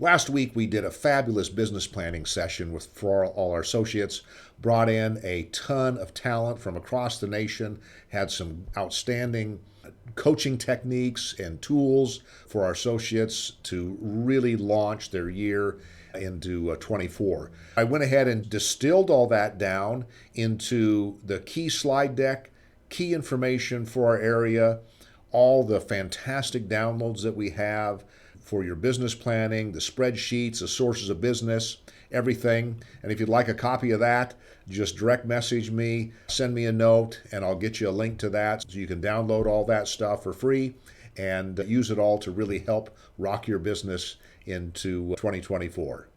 Last week we did a fabulous business planning session for all our associates, brought in a ton of talent from across the nation, had some outstanding coaching techniques and tools for our associates to really launch their year into 24. I went ahead and distilled all that down into the key slide deck, key information for our area, all the fantastic downloads that we have for your business planning, the spreadsheets, the sources of business, everything. And if you'd like a copy of that, just direct message me, send me a note, and I'll get you a link to that so you can download all that stuff for free and use it all to really help rock your business into 2024.